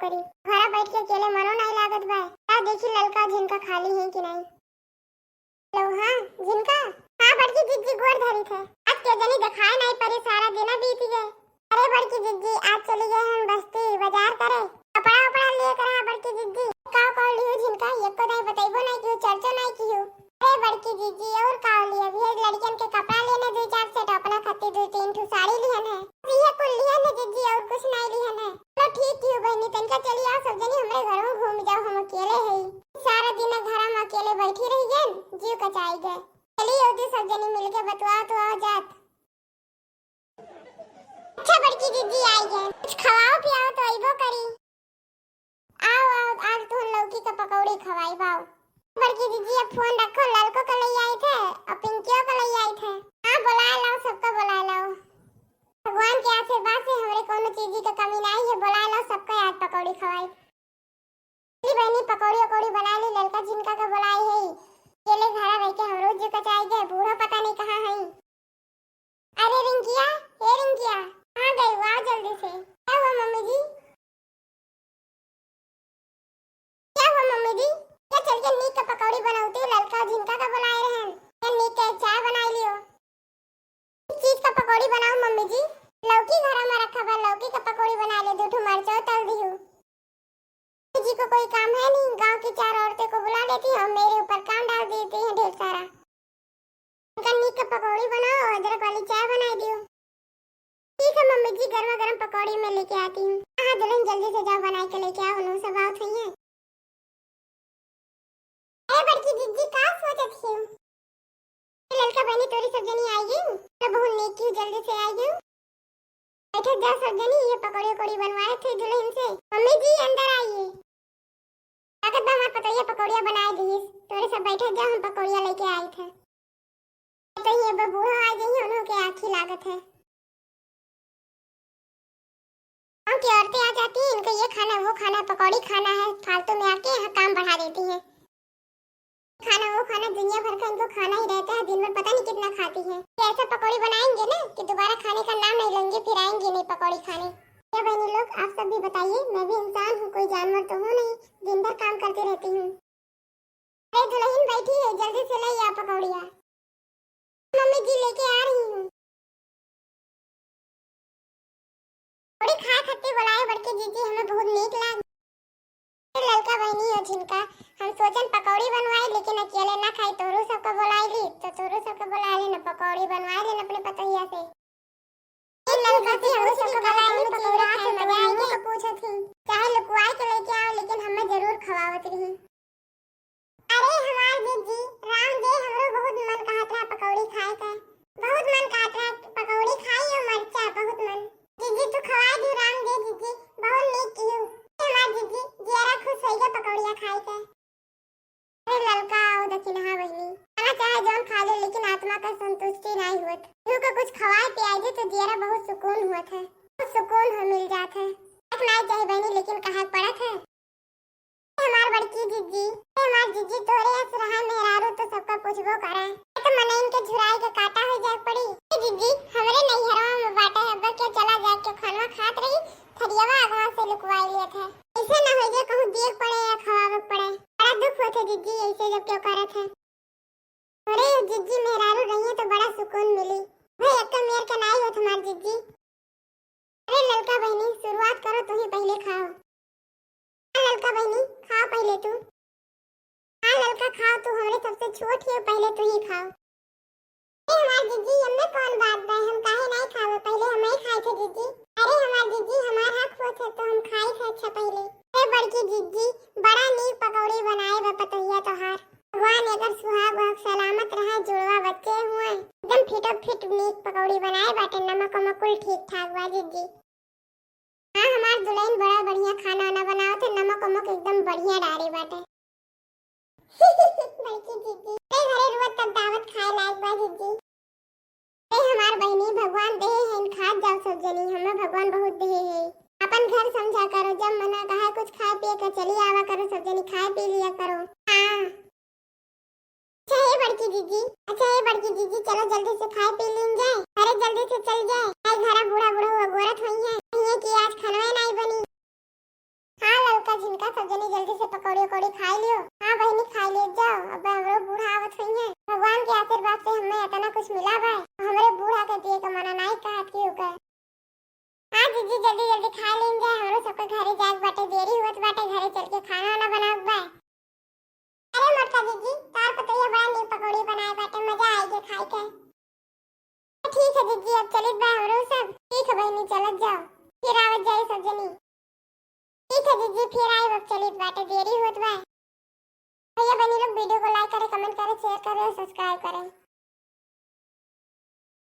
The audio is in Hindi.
करी। घरा बैठ के अकेले मनो नहीं लागत बा। आ देखी ललका झिनका खाली है कि नहीं। लो हां झिनका। हां बड़की जिज्जी गोर धरी थे। आज के जनी दिखाए नहीं परी सारा दिन बीत गए। अरे बड़की जिज्जी आज चली गए हम बस्ती बाजार करे। कपड़ा उपड़ा लेकर आ बड़की जिज्जी। का लियो झिनका एको नहीं बताइबो नहीं कि चर्चा नहीं कियो। अरे बड़की जिज्जी और का लिया भी लड़कियन के कपड़ा लेने दो चार सेट अपना खातिर 2-3 ठो साड़ी लिहन है। ये कुल लिहन है जिज्जी और कुछ नहीं लिहन है। तो ठीक क्यों बहनी तनका चली आओ सब जनी हमरे घर में घूम जाओ हम अकेले है। सारा दिन घर में अकेले बैठी रही गन जीव कचाई गए। चली ओदी सब जनी मिलके बतवा तो आ जात। अच्छा बड़की जिज्जी आई गए कुछ खवाओ पियाओ तो आइबो करी। आओ आओ आज तो लौकी का पकौड़ी खवाई बाओ। बड़की जिज्जी अब फोन रखो ललको का ले आई थे और पिंकियों का ले आई थे। हां बुला लाओ सबका बुला लाओ। भगवान के आशीर्वाद से हमरे कोनो चीज की कमी नहीं है। बुला लो सबका आज पकौड़ी खवाई। ली बहनी पकौड़ी बना ली ललका झिनका का बुलाई है। केले घरा रह के हम रोज कचाई गए बूढ़ा पता नहीं कहां है। अरे रिंकिया हे रिंकिया कहां गई आ जल्दी से। क्या हुआ मम्मी जी क्या हुआ मम्मी जी। क्या चल के नीक का पकौड़ी बनाऊती ललका झिनका का बुलाए रहन। क्या नीक के चाय बनाई लियो। किस चीज का पकौड़ी बनाऊं मम्मी जी। लौकी घर में रखा बा लौकी का पकौड़ी बना ले 2 ठो मिर्चा तल दियो। जी को कोई काम है नहीं गांव की 4 औरतें को बुला लेती हैं और मेरे ऊपर काम डाल देती हैं ढेर सारा। उनका नीक का पकौड़ी बनाओ और अदरक वाली चाय बनाई दियो। ठीक है मम्मी जी गर्मा गर्म पकौड़ी मैं लेके आती हूँ। हाँ दुल्हन जल्दी से जाओ बना के लेके आओ नो सब आओ थई है। ए बड़की जिज्जी का सोचत छी। ललका बहनी तोरी सब जनी आई गई तो बहुत नेक क्यों जल्दी से आई गई। बैठे जा सब जनी ये पकौड़ी बनवाए थे दुल्हन से। मम्मी जी अंदर आइए। ताकत बा मत पता ये पकौड़ियां बनाए दी तोरे सब बैठे जा हम पकौड़ियां लेके आए थे। तो ये बबूढ़ा आ गई उन्हों के आंखी लागत है। हम की औरतें आ जाती हैं इनको ये खाना वो खाना पकौड़ी खाना है फालतू में आके यहाँ काम बढ़ा देती हैं। खाना वो खाना दुनिया भर का इनको खाना ही रहता है दिन भर पता नहीं कितना खाती है। ऐसा पकौड़ी बनाएंगे ना कि दोबारा खाने का नाम नहीं लेंगे फिर आएंगे नहीं पकौड़ी खाने। क्या बहनी लोग आप सब भी बताइए मैं भी इंसान हूँ कोई जानवर तो हूँ नहीं दिन भर काम करती रहती हूँ। अरे दुल्हन बैठी है जल्दी से ले आ पकौड़ियाँ। मम्मी जी लेके आ रही हूँ। थोड़ी खा खट्टी बुलाए बड़के जीजी हमें बहुत नीक लाग। ललका बहनी और झिनका हम सोचन पकौड़ी बनवाए लेकिन अकेले ना खाई तोरू सबको बुलाई ली तो तोरू सबको बुला लेना पकौड़ी बनवा लेना अपने पतैया से। ललका से हम सबको बुला ली पकौड़ा खाए मजा आएगी तो पूछा थी चाहे लुकवाए के लेके आओ लेकिन हमें जरूर खवावत रही। अरे हमार जीजी राम दे हमरो बहुत मन कहत रहा पकौड़ी खाए का। बहुत मन कहत रहा पकौड़ी खाई और मरचा बहुत मन। जीजी तू खवा दे राम दे जीजी बहुत नीक कियो। हमार जीजी जरा खुश हो गया पकौड़ियां खाए के। अरे ललका आओ दक्षिण हाँ बहनी खाना चाहे जौन खा ले लेकिन आत्मा का संतुष्टि नहीं हुआ। तू को कुछ खवाए पियाए दे तो जरा बहुत सुकून हुआ था। बहुत सुकून हो मिल जाता है। नहीं चाहे बहनी लेकिन कहा पड़ा था। हमार बड़की जीजी हमार जीजी तोरे ऐस रहा मेहरारू तो सबका पूछबो करे तो मने इनके झुराए के काटा हो जाए पड़ी। जीजी हमरे नहीं हरवा में बाटा है अब के चला जाए के खाना खात रही थरियावा आगवा से लुकवाई लिया था। ऐसे ना हो जाए कहूं देख पड़े या खवावे पड़े। बड़ा दुख होता जीजी ऐसे जब क्यों करत है। अरे जीजी मेहरारू रही तो बड़ा सुकून मिली। भाई अक्का मेर का नहीं हो तुम्हार जीजी। अरे ललका बहनी शुरुआत करो तुम ही पहले खाओ। ललका बहनी खाओ पहले तू। हाँ ललका खाओ तू हमरे सबसे छोटी है पहले तू ही खाओ। अरे हमार जीजी हमें कौन बात बा हम काहे नहीं खावे पहले हमें खाए थे जीजी। अरे हमार जीजी हमार हक होत है तो हम खाई थे अच्छा पहले। अरे बड़की जीजी बड़ा नीक पकौड़ी बनाए बा पतैया तोहार। भगवान अगर सुहाग वहाग सलामत रहा जुड़वा बच्चे हुए एकदम फिटो फिट नीक पकौड़ी बनाए बाटे नमक कुल ठीक ठाक बा जीजी। हाँ हमार दुल्हन बड़ा बढ़िया खाना वाना बनाओ थे नमक एकदम बढ़िया डाले बाटे। बड़की जीजी ते घरे रोज तब दावत खाए लायक बा जीजी। ते हमार बहनी भगवान देहे हैं खात जाओ सब जनी हमें भगवान बहुत देहे है। अपन घर समझा करो जब मना कहा कुछ खाए पिए के चली आवा करो सब जनी खाए पी लिया करो। हाँ अच्छा ये बड़की जीजी चलो जल्दी से खाए पी लीन जाए। अरे जल्दी से चल जाए घर बूढ़ा हुआ गोरत हुई है कि आज खाना नहीं बनी। हाँ कुछ मिला बा हमरे बूढ़ा के दिए के मना नहीं कहत की होगा। हां जीजी जल्दी जल्दी खा लें जाए हमरो सबके घरे जाए बाटे देरी होत बाटे घरे चल के खाना वाना बनाओ बा। अरे मोटका जीजी तार पतैया बड़ा नी पकौड़ी बनाए बाटे मजा आएगी खाए के। ठीक है जीजी अब चलित बा हमरो सब। ठीक है बहनी चलत जाओ फिर आवत जाए सब जनी। ठीक है जीजी फिर आए अब चलित बाटे देरी होत बा। भैया बहनी लोग वीडियो को लाइक करें कमेंट करें शेयर करें सब्सक्राइब करें।